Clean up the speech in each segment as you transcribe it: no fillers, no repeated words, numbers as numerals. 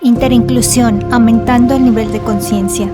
Interinclusión, aumentando el nivel de conciencia.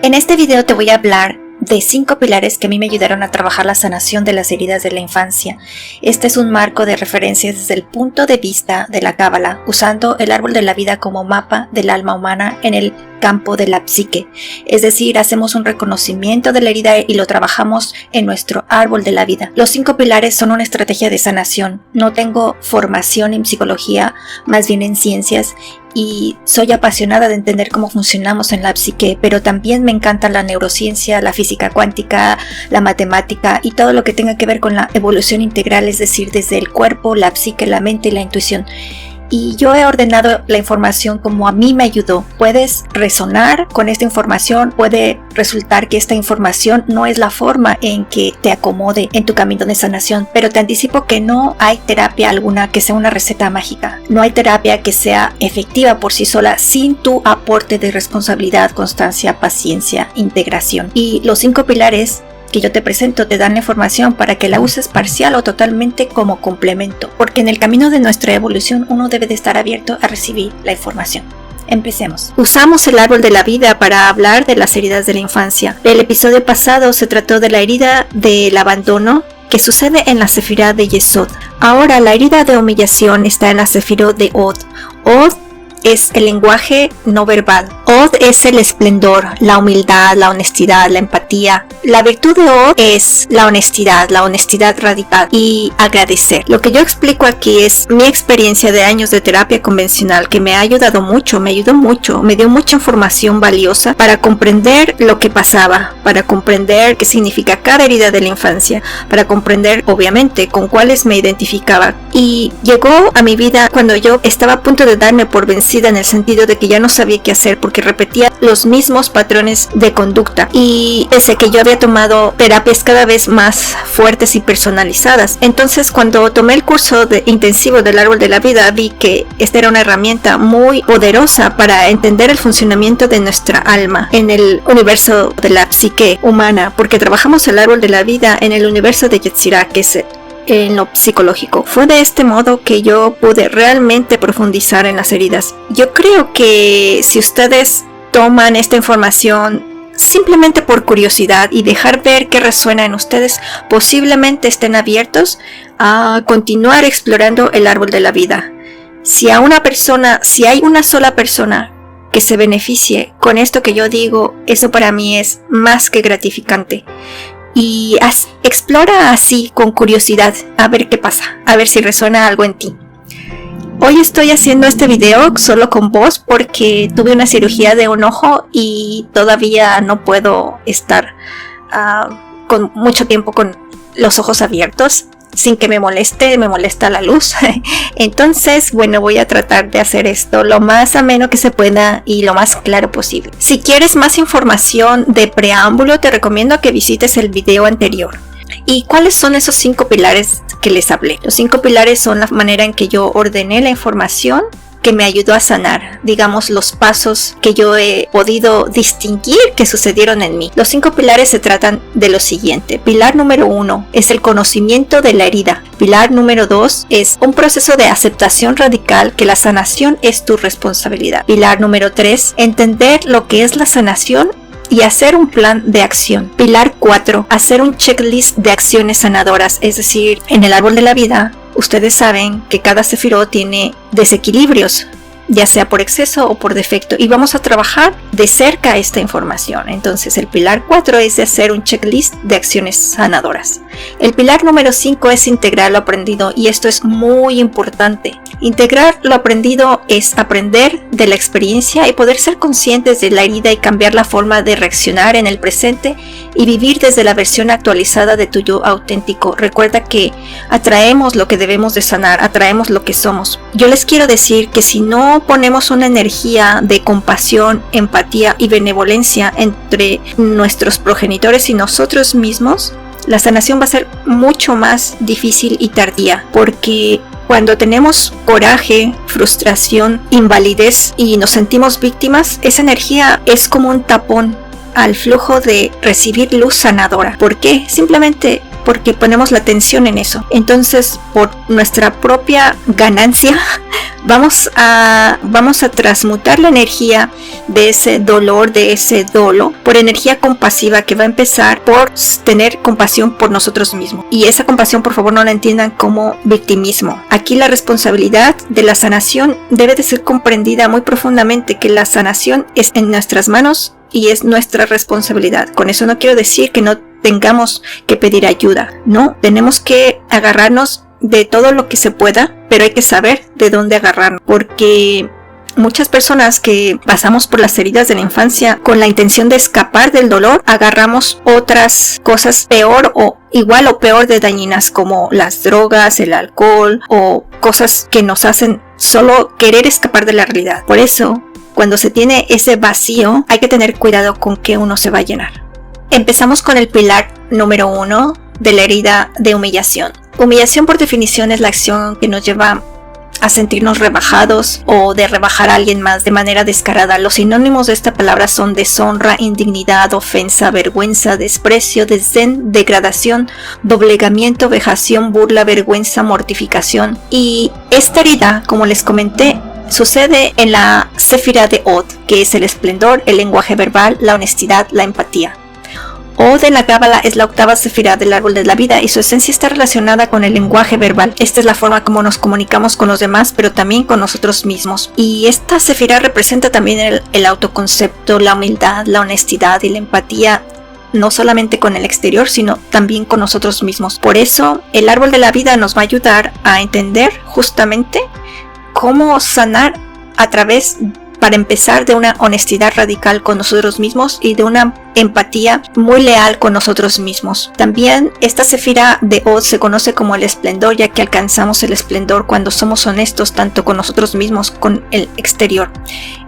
En este video te voy a hablar de 5 pilares que a mí me ayudaron a trabajar la sanación de las heridas de la infancia. Este es un marco de referencias desde el punto de vista de la Cábala, usando el árbol de la vida como mapa del alma humana en el campo de la psique. Es decir, hacemos un reconocimiento de la herida y lo trabajamos en nuestro árbol de la vida. Los 5 pilares son una estrategia de sanación. No tengo formación en psicología, más bien en ciencias, y soy apasionada de entender cómo funcionamos en la psique, pero también me encanta la neurociencia, la física cuántica, la matemática y todo lo que tenga que ver con la evolución integral, es decir, desde el cuerpo, la psique, la mente y la intuición. Y yo he ordenado la información como a mí me ayudó. Puedes resonar con esta información, puede resultar que esta información no es la forma en que te acomode en tu camino de sanación, pero te anticipo que no hay terapia alguna que sea una receta mágica. No hay terapia que sea efectiva por sí sola sin tu aporte de responsabilidad, constancia, paciencia, integración. Y los 5 pilares que yo te presento te dan la información para que la uses parcial o totalmente como complemento, porque en el camino de nuestra evolución uno debe de estar abierto a recibir la información. Empecemos. Usamos el árbol de la vida para hablar de las heridas de la infancia. El episodio pasado se trató de la herida del abandono que sucede en la sefirá de Yesod. Ahora la herida de humillación está en la sefirá de Od. Od es el lenguaje no verbal. Od es el esplendor, la humildad, la honestidad, la empatía. La virtud de Od es la honestidad radical y agradecer. Lo que yo explico aquí es mi experiencia de años de terapia convencional que me ha ayudado mucho, me ayudó mucho, me dio mucha información valiosa para comprender lo que pasaba, para comprender qué significa cada herida de la infancia, para comprender obviamente con cuáles me identificaba. Y llegó a mi vida cuando yo estaba a punto de darme por vencida en el sentido de que ya no sabía qué hacer porque repetía los mismos patrones de conducta, y desde que yo había tomado terapias cada vez más fuertes y personalizadas. Entonces cuando tomé el curso intensivo del árbol de la vida, vi que esta era una herramienta muy poderosa para entender el funcionamiento de nuestra alma en el universo de la psique humana, porque trabajamos el árbol de la vida en el universo de Yetzirah, que es en lo psicológico. Fue de este modo que yo pude realmente profundizar en las heridas. Yo creo que si ustedes toman esta información simplemente por curiosidad y dejar ver qué resuena en ustedes, posiblemente estén abiertos a continuar explorando el árbol de la vida. Si hay una sola persona que se beneficie con esto que yo digo, eso para mí es más que gratificante. Y explora así con curiosidad a ver qué pasa, a ver si resuena algo en ti. Hoy estoy haciendo este video solo con voz porque tuve una cirugía de un ojo y todavía no puedo estar con mucho tiempo con los ojos abiertos sin que me molesta la luz. Entonces, bueno, voy a tratar de hacer esto lo más ameno que se pueda y lo más claro posible. Si quieres más información de preámbulo, te recomiendo que visites el video anterior. ¿Y cuáles son esos 5 pilares que les hablé? Los 5 pilares son la manera en que yo ordené la información que me ayudó a sanar, digamos, los pasos que yo he podido distinguir que sucedieron en mí. Los 5 pilares se tratan de lo siguiente. Pilar número 1 es el conocimiento de la herida. Pilar número 2 es un proceso de aceptación radical que la sanación es tu responsabilidad. Pilar número 3, entender lo que es la sanación y hacer un plan de acción. Pilar 4, hacer un checklist de acciones sanadoras, es decir, en el árbol de la vida, ustedes saben que cada sefirot tiene desequilibrios, ya sea por exceso o por defecto, y vamos a trabajar de cerca esta información. Entonces el pilar 4 es de hacer un checklist de acciones sanadoras. El pilar número 5 es integrar lo aprendido, y esto es muy importante. Integrar lo aprendido es aprender de la experiencia y poder ser conscientes de la herida y cambiar la forma de reaccionar en el presente y vivir desde la versión actualizada de tu yo auténtico. Recuerda que atraemos lo que debemos de sanar, atraemos lo que somos. Yo les quiero decir que si no ponemos una energía de compasión, empatía y benevolencia entre nuestros progenitores y nosotros mismos, la sanación va a ser mucho más difícil y tardía, porque cuando tenemos coraje, frustración, invalidez y nos sentimos víctimas, esa energía es como un tapón al flujo de recibir luz sanadora. ¿Por qué? Simplemente porque ponemos la atención en eso. Entonces, por nuestra propia ganancia, vamos a transmutar la energía de ese dolor, de ese dolo, por energía compasiva que va a empezar por tener compasión por nosotros mismos. Y esa compasión, por favor, no la entiendan como victimismo. Aquí la responsabilidad de la sanación debe de ser comprendida muy profundamente, que la sanación es en nuestras manos y es nuestra responsabilidad. Con eso no quiero decir que no tengamos que pedir ayuda. No, tenemos que agarrarnos de todo lo que se pueda, pero hay que saber de dónde agarrarnos, porque muchas personas que pasamos por las heridas de la infancia con la intención de escapar del dolor, agarramos otras cosas peor o igual o peor de dañinas, como las drogas, el alcohol o cosas que nos hacen solo querer escapar de la realidad. Por eso, cuando se tiene ese vacío, hay que tener cuidado con qué uno se va a llenar. Empezamos con el pilar número 1 de la herida de humillación. Humillación, por definición, es la acción que nos lleva a sentirnos rebajados o de rebajar a alguien más de manera descarada. Los sinónimos de esta palabra son deshonra, indignidad, ofensa, vergüenza, desprecio, desdén, degradación, doblegamiento, vejación, burla, vergüenza, mortificación. Y esta herida, como les comenté, sucede en la Séfira de Od, que es el esplendor, el lenguaje verbal, la honestidad, la empatía. Od en la Cábala es la octava sefirá del árbol de la vida y su esencia está relacionada con el lenguaje verbal. Esta es la forma como nos comunicamos con los demás, pero también con nosotros mismos. Y esta sefirá representa también el autoconcepto, la humildad, la honestidad y la empatía, no solamente con el exterior, sino también con nosotros mismos. Por eso, el árbol de la vida nos va a ayudar a entender justamente cómo sanar a través, para empezar, de una honestidad radical con nosotros mismos y de una empatía muy leal con nosotros mismos. También esta sefirá de Od se conoce como el esplendor, ya que alcanzamos el esplendor cuando somos honestos tanto con nosotros mismos como con el exterior.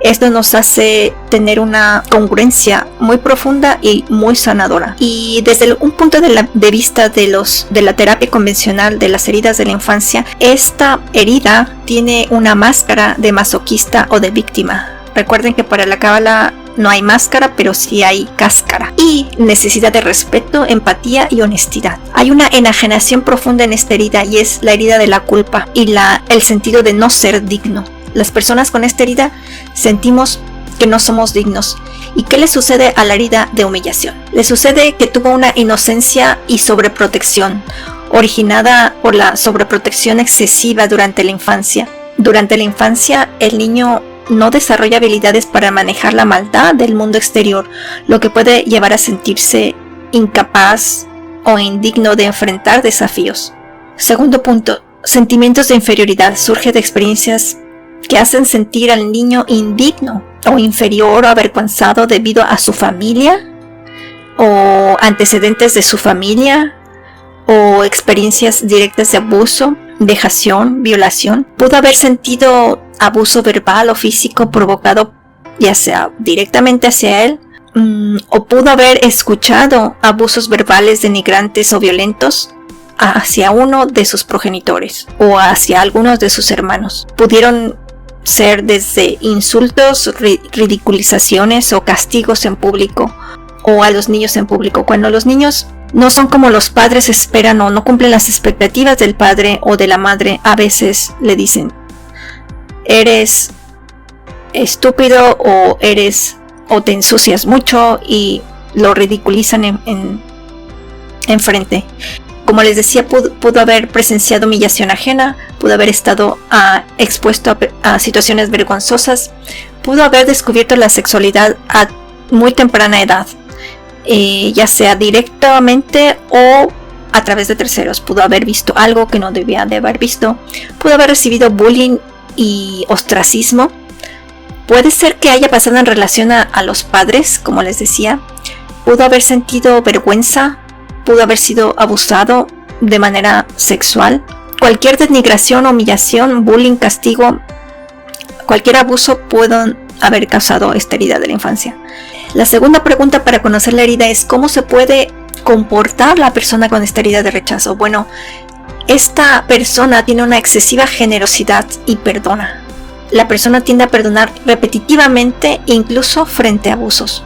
Esto nos hace tener una congruencia muy profunda y muy sanadora. Y desde un punto de vista de la terapia convencional de las heridas de la infancia, esta herida tiene una máscara de masoquista o de víctima. Recuerden que para la Cábala no hay máscara, pero sí hay cáscara. Y necesidad de respeto, empatía y honestidad. Hay una enajenación profunda en esta herida y es la herida de la culpa y el sentido de no ser digno. Las personas con esta herida sentimos que no somos dignos. ¿Y qué le sucede a la herida de humillación? Le sucede que tuvo una inocencia y sobreprotección, originada por la sobreprotección excesiva durante la infancia. Durante la infancia, el niño no desarrolla habilidades para manejar la maldad del mundo exterior, lo que puede llevar a sentirse incapaz o indigno de enfrentar desafíos. Segundo punto, sentimientos de inferioridad surge de experiencias que hacen sentir al niño indigno o inferior o avergonzado debido a su familia o antecedentes de su familia o experiencias directas de abuso, vejación, violación. Pudo haber sentido abuso verbal o físico provocado ya sea directamente hacia él, o pudo haber escuchado abusos verbales denigrantes o violentos hacia uno de sus progenitores o hacia algunos de sus hermanos. Pudieron ser desde insultos, ridiculizaciones o castigos en público o a los niños en público. Cuando los niños no son como los padres esperan o no cumplen las expectativas del padre o de la madre, a veces le dicen: eres estúpido o te ensucias mucho, y lo ridiculizan en frente. Como les decía, pudo haber presenciado humillación ajena, pudo haber estado expuesto a situaciones vergonzosas, pudo haber descubierto la sexualidad a muy temprana edad, ya sea directamente o a través de terceros. Pudo haber visto algo que no debía de haber visto, pudo haber recibido bullying y ostracismo. Puede ser que haya pasado en relación a los padres, como les decía. Pudo haber sentido vergüenza, pudo haber sido abusado de manera sexual. Cualquier denigración, humillación, bullying, castigo, cualquier abuso pueden haber causado esta herida de la infancia. La segunda pregunta para conocer la herida es: ¿cómo se puede comportar la persona con esta herida de rechazo? Bueno, esta persona tiene una excesiva generosidad y perdona. La persona tiende a perdonar repetitivamente, incluso frente a abusos,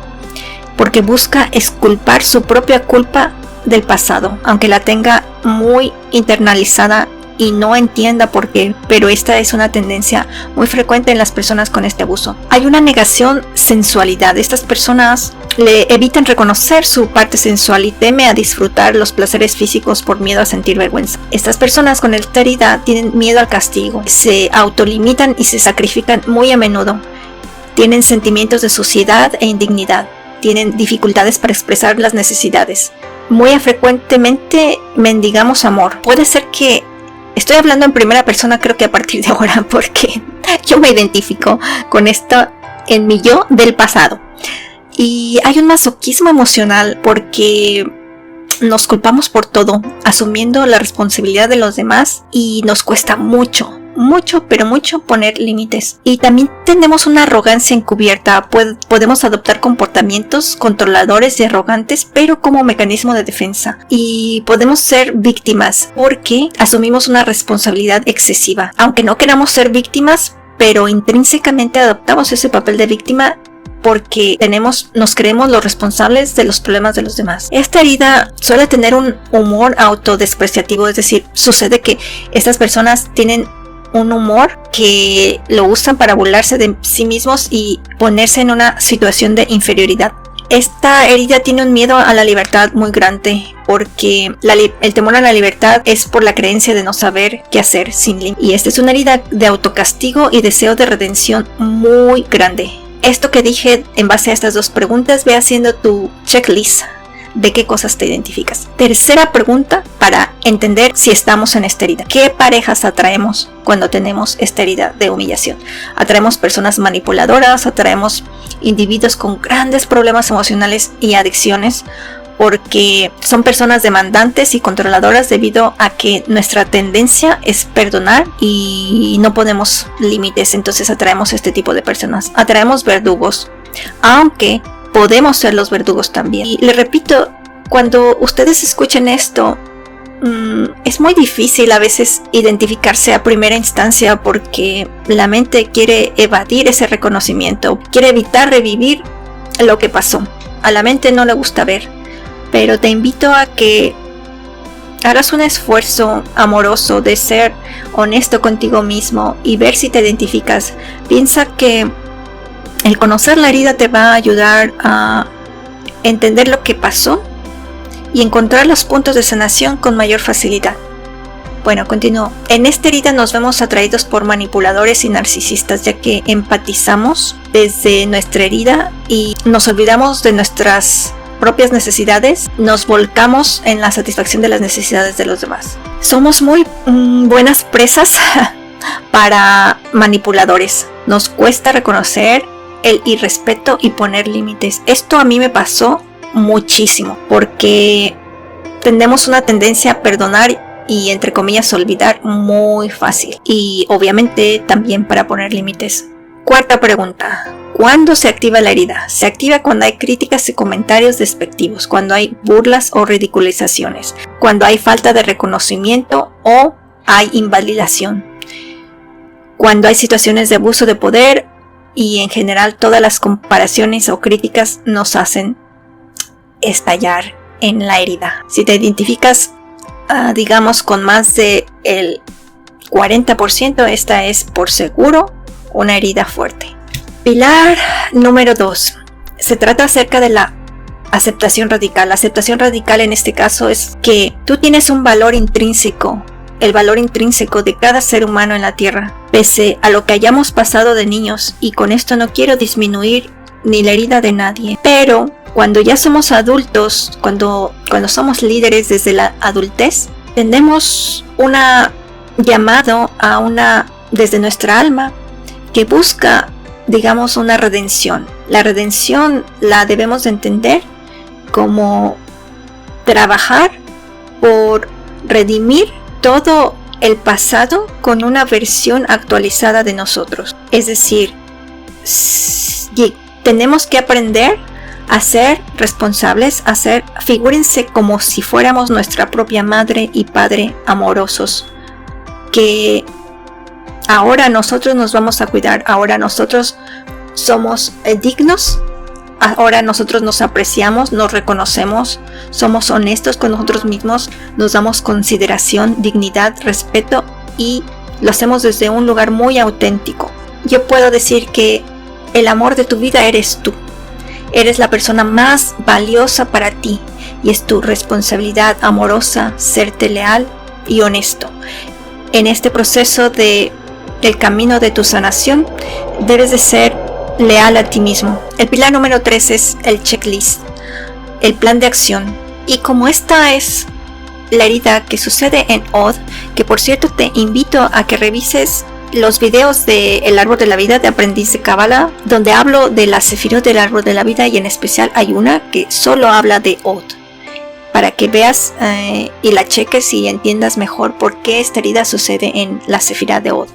porque busca exculpar su propia culpa del pasado, aunque la tenga muy internalizada y no entienda por qué, pero esta es una tendencia muy frecuente en las personas con este abuso. Hay una negación sensualidad. Estas personas le evitan reconocer su parte sensual y teme a disfrutar los placeres físicos por miedo a sentir vergüenza. Estas personas con esta herida tienen miedo al castigo, se autolimitan y se sacrifican muy a menudo. Tienen sentimientos de suciedad e indignidad. Tienen dificultades para expresar las necesidades. Muy frecuentemente mendigamos amor. Puede ser que estoy hablando en primera persona, creo que a partir de ahora, porque yo me identifico con esto en mi yo del pasado. Y hay un masoquismo emocional porque nos culpamos por todo, asumiendo la responsabilidad de los demás, y nos cuesta mucho poner límites. Y también tenemos una arrogancia encubierta. Podemos adoptar comportamientos controladores y arrogantes, pero como mecanismo de defensa. Y podemos ser víctimas porque asumimos una responsabilidad excesiva. Aunque no queramos ser víctimas, pero intrínsecamente adoptamos ese papel de víctima porque nos creemos los responsables de los problemas de los demás. Esta herida suele tener un humor autodespreciativo, es decir, sucede que estas personas tienen un humor que lo usan para burlarse de sí mismos y ponerse en una situación de inferioridad. Esta herida tiene un miedo a la libertad muy grande porque el temor a la libertad es por la creencia de no saber qué hacer sin límites. Y esta es una herida de autocastigo y deseo de redención muy grande. Esto que dije en base a estas dos preguntas, ve haciendo tu checklist de qué cosas te identificas. Tercera pregunta para entender si estamos en esta herida. ¿Qué parejas atraemos cuando tenemos esta herida de humillación? Atraemos personas manipuladoras, atraemos individuos con grandes problemas emocionales y adicciones, porque son personas demandantes y controladoras debido a que nuestra tendencia es perdonar y no ponemos límites. Entonces atraemos este tipo de personas. Atraemos verdugos, aunque podemos ser los verdugos también. Y le repito, cuando ustedes escuchen esto, es muy difícil a veces identificarse a primera instancia porque la mente quiere evadir ese reconocimiento, quiere evitar revivir lo que pasó. A la mente no le gusta ver, pero te invito a que hagas un esfuerzo amoroso de ser honesto contigo mismo y ver si te identificas. Piensa que el conocer la herida te va a ayudar a entender lo que pasó y encontrar los puntos de sanación con mayor facilidad. Bueno, continúo. En esta herida nos vemos atraídos por manipuladores y narcisistas, ya que empatizamos desde nuestra herida y nos olvidamos de nuestras propias necesidades, nos volcamos en la satisfacción de las necesidades de los demás. Somos muy buenas presas para manipuladores. Nos cuesta reconocer el irrespeto y poner límites. Esto a mí me pasó muchísimo porque tenemos una tendencia a perdonar y entre comillas olvidar muy fácil, y obviamente también para poner límites. Cuarta pregunta: ¿cuándo se activa la herida? Se activa cuando hay críticas y comentarios despectivos, cuando hay burlas o ridiculizaciones, cuando hay falta de reconocimiento o hay invalidación, cuando hay situaciones de abuso de poder, y en general todas las comparaciones o críticas nos hacen estallar en la herida. Si te identificas digamos con más de el 40%, esta es por seguro una herida fuerte. Pilar número 2. Se trata acerca de la aceptación radical. La aceptación radical en este caso es que tú tienes un valor intrínseco, el valor intrínseco de cada ser humano en la tierra, pese a lo que hayamos pasado de niños, y con esto no quiero disminuir ni la herida de nadie, pero cuando ya somos adultos, cuando somos líderes desde la adultez, tenemos un llamado desde nuestra alma que busca, digamos, una redención. La redención la debemos de entender como trabajar por redimir todo el pasado con una versión actualizada de nosotros. Es decir, tenemos que aprender a ser responsables, figúrense como si fuéramos nuestra propia madre y padre amorosos, que ahora nosotros nos vamos a cuidar, ahora nosotros somos dignos ahora nosotros nos apreciamos, nos reconocemos, somos honestos con nosotros mismos, nos damos consideración, dignidad, respeto y lo hacemos desde un lugar muy auténtico. Yo puedo decir que el amor de tu vida eres tú. Eres la persona más valiosa para ti y es tu responsabilidad amorosa serte leal y honesto. En este proceso del camino de tu sanación, debes de ser leal a ti mismo. El pilar número 3 es el checklist, el plan de acción. Y como esta es la herida que sucede en Od, que por cierto te invito a que revises los videos de El Árbol de la Vida de Aprendiz de Cábala, donde hablo de las sefirot del Árbol de la Vida, y en especial hay una que solo habla de Od, para que veas y la cheques y entiendas mejor por qué esta herida sucede en la sefirá de Od.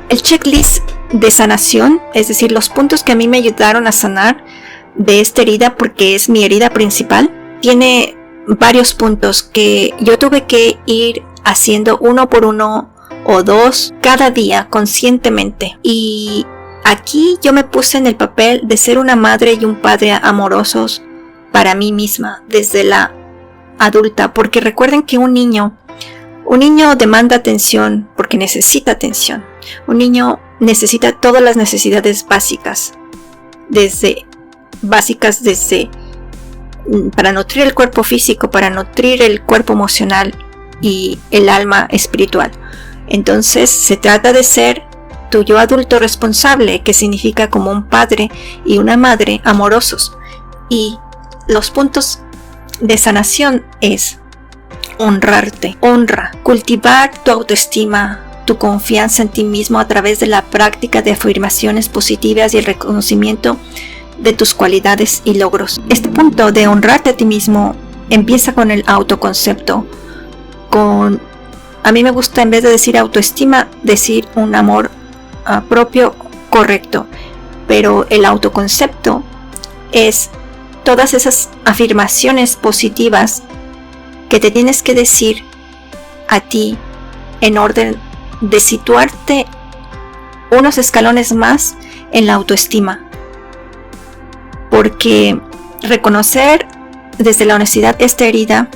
El checklist de sanación, es decir, los puntos que a mí me ayudaron a sanar de esta herida, porque es mi herida principal, tiene varios puntos que yo tuve que ir haciendo uno por uno o dos cada día conscientemente. Y aquí yo me puse en el papel de ser una madre y un padre amorosos para mí misma desde la adulta, porque recuerden que un niño demanda atención porque necesita atención. Un niño necesita todas las necesidades básicas, desde para nutrir el cuerpo físico, para nutrir el cuerpo emocional y el alma espiritual. Entonces se trata de ser tu yo adulto responsable, que significa como un padre y una madre amorosos. Y los puntos de sanación es honrarte, cultivar tu autoestima, tu confianza en ti mismo a través de la práctica de afirmaciones positivas y el reconocimiento de tus cualidades y logros. Este punto de honrarte a ti mismo empieza con el autoconcepto, a mí me gusta, en vez de decir autoestima, decir un amor propio correcto, pero el autoconcepto es todas esas afirmaciones positivas que te tienes que decir a ti en orden de situarte unos escalones más en la autoestima, porque reconocer desde la honestidad esta herida,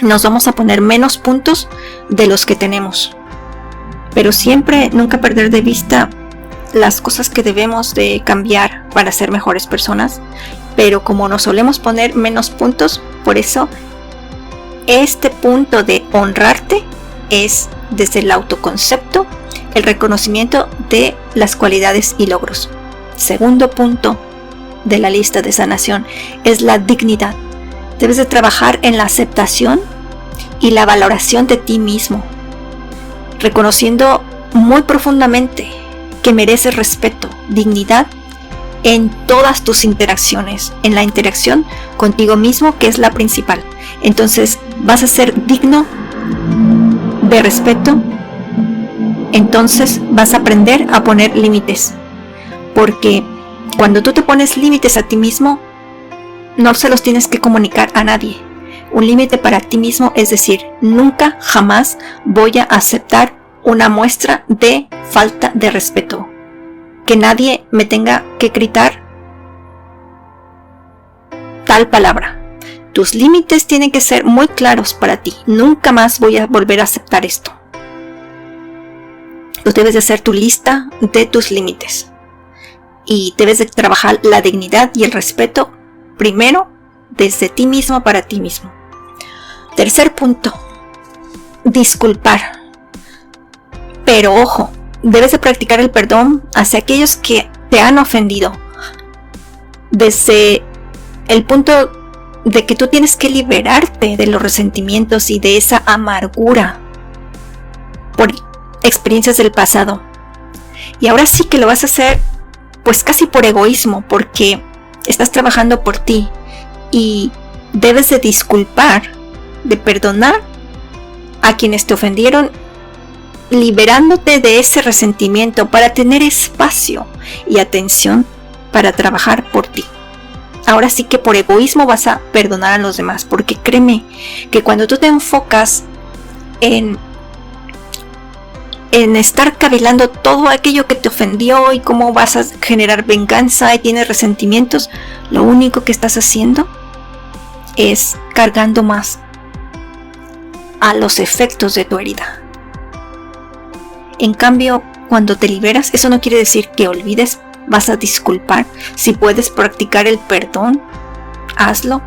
nos vamos a poner menos puntos de los que tenemos, pero siempre nunca perder de vista las cosas que debemos de cambiar para ser mejores personas. Pero como nos solemos poner menos puntos, por eso este punto de honrarte es desde el autoconcepto, el reconocimiento de las cualidades y logros. Segundo punto de la lista de sanación es la dignidad. Debes de trabajar en la aceptación y la valoración de ti mismo, reconociendo muy profundamente que mereces respeto, dignidad en todas tus interacciones, en la interacción contigo mismo, que es la principal. Entonces vas a ser digno de respeto, entonces vas a aprender a poner límites, porque cuando tú te pones límites a ti mismo, no se los tienes que comunicar a nadie. Un límite para ti mismo es decir, nunca jamás voy a aceptar una muestra de falta de respeto, que nadie me tenga que gritar tal palabra. Tus límites tienen que ser muy claros para ti. Nunca más voy a volver a aceptar esto. Tú debes de hacer tu lista de tus límites y debes de trabajar la dignidad y el respeto primero desde ti mismo para ti mismo. Tercer punto, disculpar. Pero ojo, debes de practicar el perdón hacia aquellos que te han ofendido, desde el punto de que tú tienes que liberarte de los resentimientos y de esa amargura por experiencias del pasado. Y ahora sí que lo vas a hacer pues casi por egoísmo, porque estás trabajando por ti y debes de disculpar, de perdonar a quienes te ofendieron, liberándote de ese resentimiento para tener espacio y atención para trabajar por ti. Ahora sí que por egoísmo vas a perdonar a los demás, porque créeme que cuando tú te enfocas en en estar cavilando todo aquello que te ofendió y cómo vas a generar venganza y tienes resentimientos, lo único que estás haciendo es cargando más a los efectos de tu herida. En cambio, cuando te liberas, eso no quiere decir que olvides, vas a disculpar. Si puedes practicar el perdón, hazlo.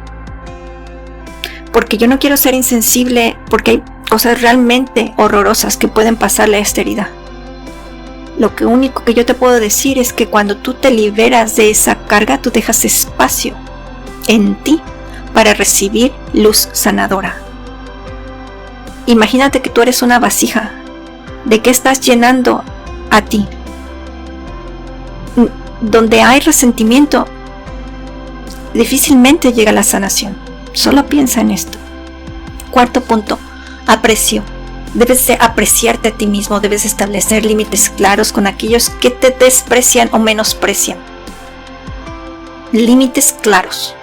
Porque yo no quiero ser insensible, porque hay cosas realmente horrorosas que pueden pasarle a esta herida. Lo único que yo te puedo decir es que cuando tú te liberas de esa carga, tú dejas espacio en ti para recibir luz sanadora. Imagínate que tú eres una vasija. ¿De qué estás llenando a ti? Donde hay resentimiento, difícilmente llega la sanación. Solo piensa en esto. Cuarto punto, aprecio. Debes de apreciarte a ti mismo, debes establecer límites claros con aquellos que te desprecian o menosprecian. Límites claros.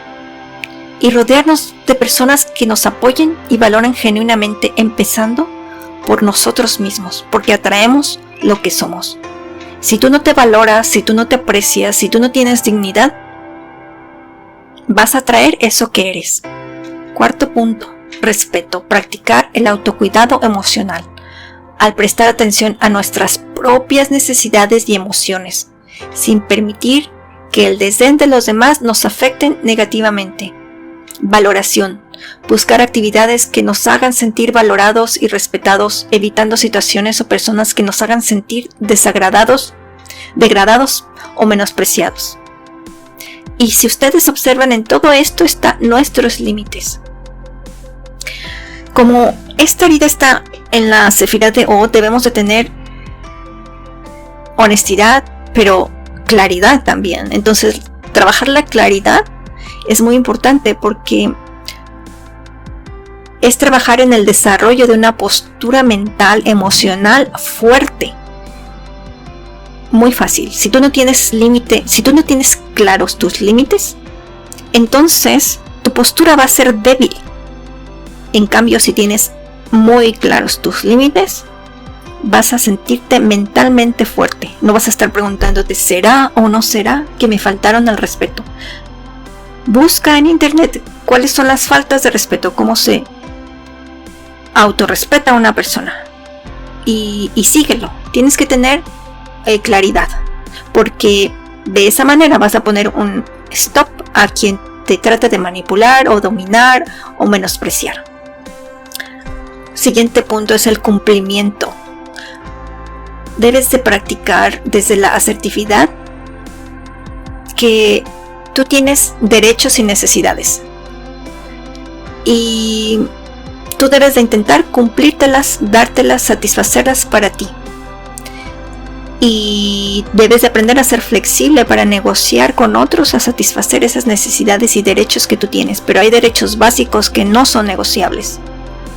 Y rodearnos de personas que nos apoyen y valoren genuinamente, empezando por nosotros mismos, porque atraemos lo que somos. Si tú no te valoras, si tú no te aprecias, si tú no tienes dignidad, vas a atraer eso que eres. Cuarto punto, respeto. Practicar el autocuidado emocional. Al prestar atención a nuestras propias necesidades y emociones, sin permitir que el desdén de los demás nos afecten negativamente. Valoración. Buscar actividades que nos hagan sentir valorados y respetados, evitando situaciones o personas que nos hagan sentir degradados o menospreciados. Y si ustedes observan, en todo esto están nuestros límites. Como esta herida está en la Sefirá de O, debemos de tener honestidad, pero claridad también. Entonces, trabajar la claridad es muy importante porque es trabajar en el desarrollo de una postura mental, emocional fuerte. Muy fácil. Si tú no tienes límite, si tú no tienes claros tus límites, entonces tu postura va a ser débil. En cambio, si tienes muy claros tus límites, vas a sentirte mentalmente fuerte. No vas a estar preguntándote, ¿será o no será que me faltaron al respeto? Busca en internet cuáles son las faltas de respeto, cómo se autorrespeta a una persona y síguelo. Tienes que tener claridad, porque de esa manera vas a poner un stop a quien te trata de manipular o dominar o menospreciar. Siguiente punto es el cumplimiento. Debes de practicar desde la asertividad que tú tienes derechos y necesidades y tú debes de intentar cumplírtelas, dártelas, satisfacerlas para ti. Y debes de aprender a ser flexible para negociar con otros a satisfacer esas necesidades y derechos que tú tienes. Pero hay derechos básicos que no son negociables.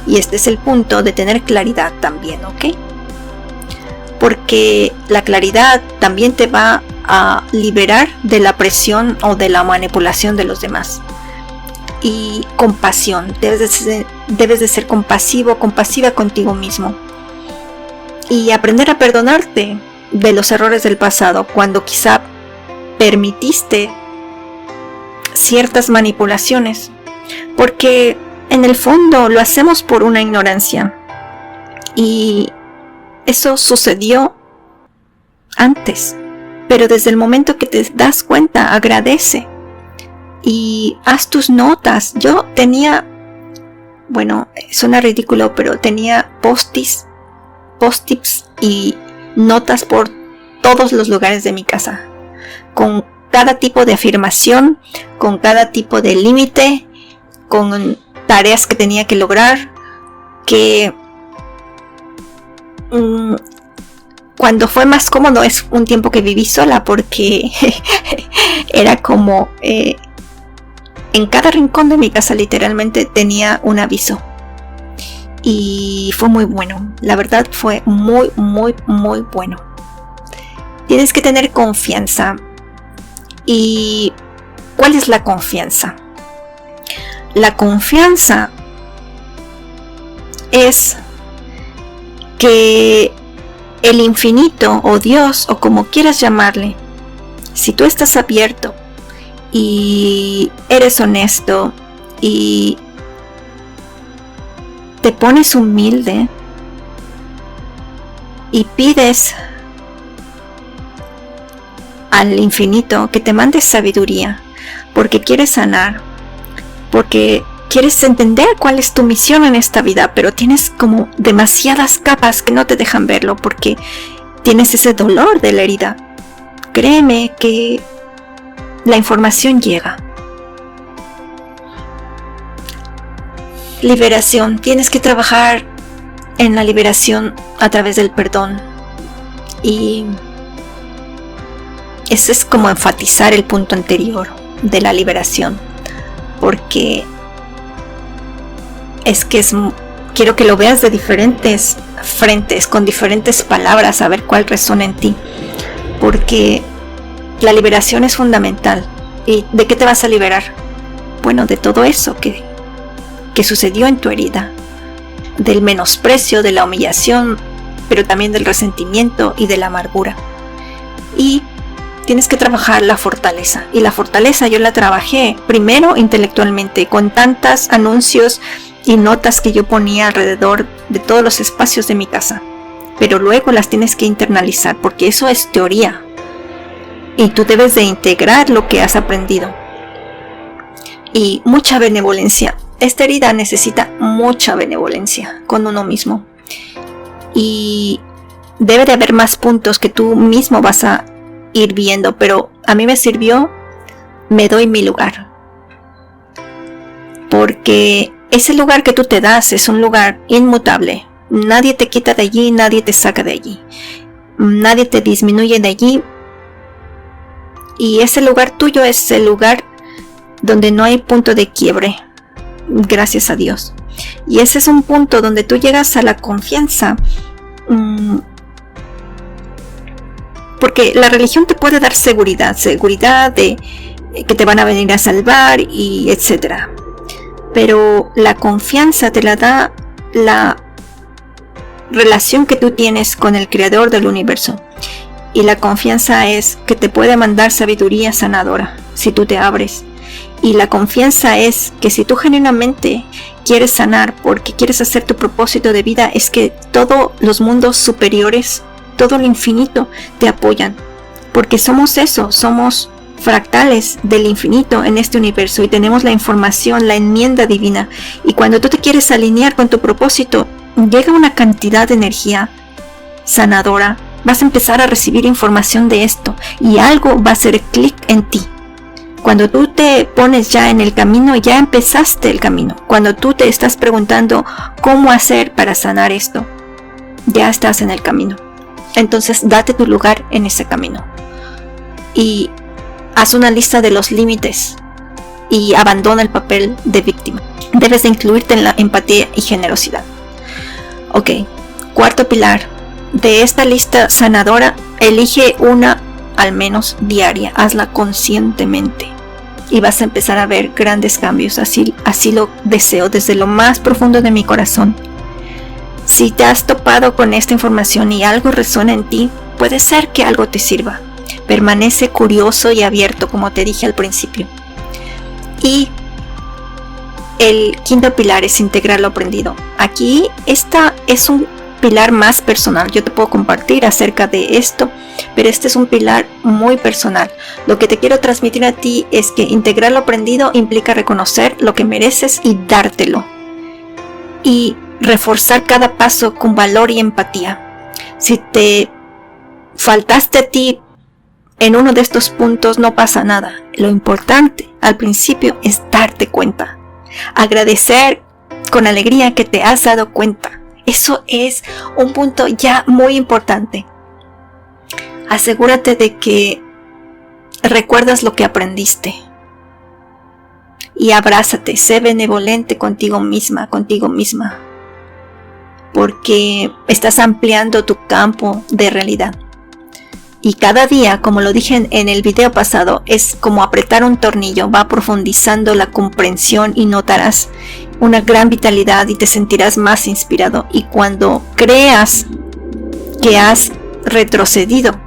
Y este es el punto de tener claridad también, ¿ok? Porque la claridad también te va a liberar de la presión o de la manipulación de los demás. Y compasión. Debes de ser compasivo, compasiva contigo mismo. Y aprender a perdonarte de los errores del pasado, cuando quizá permitiste ciertas manipulaciones, porque en el fondo lo hacemos por una ignorancia y eso sucedió antes, pero desde el momento que te das cuenta, agradece y haz tus notas. Yo tenía, bueno, suena ridículo, pero tenía post-its y notas por todos los lugares de mi casa, con cada tipo de afirmación, con cada tipo de límite, con tareas que tenía que lograr, que cuando fue más cómodo es un tiempo que viví sola, porque era como en cada rincón de mi casa literalmente tenía un aviso. Y fue muy bueno, la verdad fue muy, muy, muy bueno. Tienes que tener confianza. ¿Y cuál es la confianza? La confianza es que el infinito o Dios o como quieras llamarle, si tú estás abierto y eres honesto y te pones humilde y pides al infinito que te mande sabiduría, porque quieres sanar, porque quieres entender cuál es tu misión en esta vida, pero tienes como demasiadas capas que no te dejan verlo porque tienes ese dolor de la herida. Créeme que la información llega. Liberación. Tienes que trabajar en la liberación a través del perdón. Y ese es como enfatizar el punto anterior de la liberación. Porque quiero que lo veas de diferentes frentes, con diferentes palabras, a ver cuál resuena en ti. Porque la liberación es fundamental. ¿Y de qué te vas a liberar? Bueno, de todo eso que sucedió en tu herida. Del menosprecio, de la humillación, pero también del resentimiento y de la amargura. Y tienes que trabajar la fortaleza. Y la fortaleza yo la trabajé primero intelectualmente, con tantos anuncios y notas que yo ponía alrededor de todos los espacios de mi casa. Pero luego las tienes que internalizar, porque eso es teoría. Y tú debes de integrar lo que has aprendido. Y mucha benevolencia. Esta herida necesita mucha benevolencia con uno mismo. Y debe de haber más puntos que tú mismo vas a ir viendo, pero a mí me sirvió, me doy mi lugar. Porque ese lugar que tú te das es un lugar inmutable. Nadie te quita de allí, nadie te saca de allí. Nadie te disminuye de allí. Y ese lugar tuyo es el lugar donde no hay punto de quiebre. Gracias a Dios. Y ese es un punto donde tú llegas a la confianza. Porque la religión te puede dar seguridad de que te van a venir a salvar y etcétera. Pero la confianza te la da la relación que tú tienes con el creador del universo. Y la confianza es que te puede mandar sabiduría sanadora si tú te abres. Y la confianza es que si tú genuinamente quieres sanar porque quieres hacer tu propósito de vida, es que todos los mundos superiores, todo el infinito te apoyan. Porque somos eso, somos fractales del infinito en este universo y tenemos la información, la enmienda divina. Y cuando tú te quieres alinear con tu propósito, llega una cantidad de energía sanadora. Vas a empezar a recibir información de esto y algo va a hacer clic en ti. Cuando tú te pones ya en el camino, ya empezaste el camino. Cuando tú te estás preguntando cómo hacer para sanar esto, ya estás en el camino. Entonces date tu lugar en ese camino. Y haz una lista de los límites y abandona el papel de víctima. Debes de incluirte en la empatía y generosidad. Ok, cuarto pilar. De esta lista sanadora, elige una al menos diaria. Hazla conscientemente. Y vas a empezar a ver grandes cambios. Así lo deseo desde lo más profundo de mi corazón. Si te has topado con esta información y algo resuena en ti, puede ser que algo te sirva. Permanece curioso y abierto, como te dije al principio. Y el quinto pilar es integrar lo aprendido. Aquí esta es un pilar más personal. Yo te puedo compartir acerca de esto, pero este es un pilar muy personal. Lo que te quiero transmitir a ti es que integrar lo aprendido implica reconocer lo que mereces y dártelo. Y reforzar cada paso con valor y empatía. Si te faltaste a ti en uno de estos puntos, no pasa nada. Lo importante al principio es darte cuenta. Agradecer con alegría que te has dado cuenta. Eso es un punto ya muy importante. Asegúrate de que recuerdas lo que aprendiste. Y abrázate, sé benevolente contigo misma, contigo misma. Porque estás ampliando tu campo de realidad. Y cada día, como lo dije en el video pasado, es como apretar un tornillo, va profundizando la comprensión y notarás una gran vitalidad y te sentirás más inspirado. Y cuando creas que has retrocedido.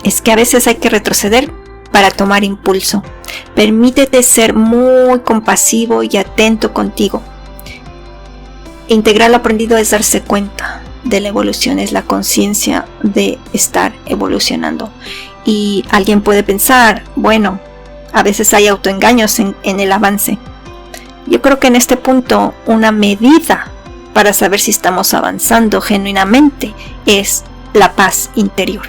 Es que a veces hay que retroceder para tomar impulso. Permítete ser muy compasivo y atento contigo. Integrar lo aprendido es darse cuenta de la evolución, es la conciencia de estar evolucionando. Y alguien puede pensar, bueno, a veces hay autoengaños en el avance. Yo creo que en este punto una medida para saber si estamos avanzando genuinamente es la paz interior.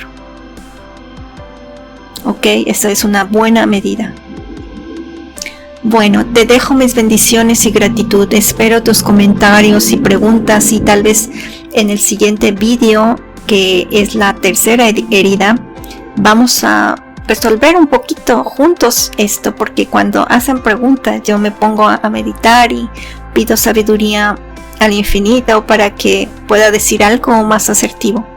Ok, esa es una buena medida. Bueno, te dejo mis bendiciones y gratitud. Espero tus comentarios y preguntas, y tal vez en el siguiente vídeo, que es la tercera herida, vamos a resolver un poquito juntos esto, porque cuando hacen preguntas yo me pongo a meditar y pido sabiduría al infinito para que pueda decir algo más asertivo.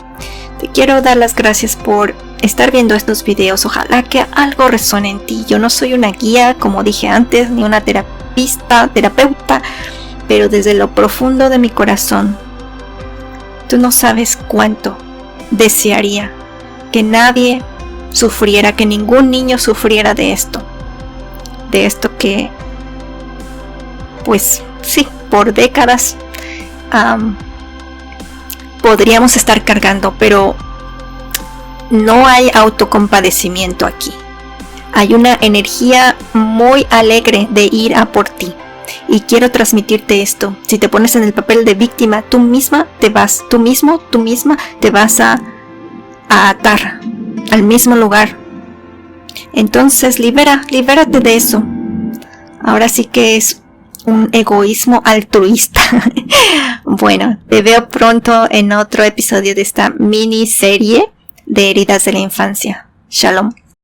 Te quiero dar las gracias por estar viendo estos videos. Ojalá que algo resuene en ti. Yo no soy una guía, como dije antes, ni una terapeuta, pero desde lo profundo de mi corazón, tú no sabes cuánto desearía que nadie sufriera, que ningún niño sufriera de esto que, pues sí, por décadas podríamos estar cargando, pero no hay autocompadecimiento aquí. Hay una energía muy alegre de ir a por ti. Y quiero transmitirte esto. Si te pones en el papel de víctima, tú misma te vas, tú misma te vas a atar al mismo lugar. Entonces libérate de eso. Ahora sí que es un egoísmo altruista. Bueno, te veo pronto en otro episodio de esta miniserie de heridas de la infancia. Shalom.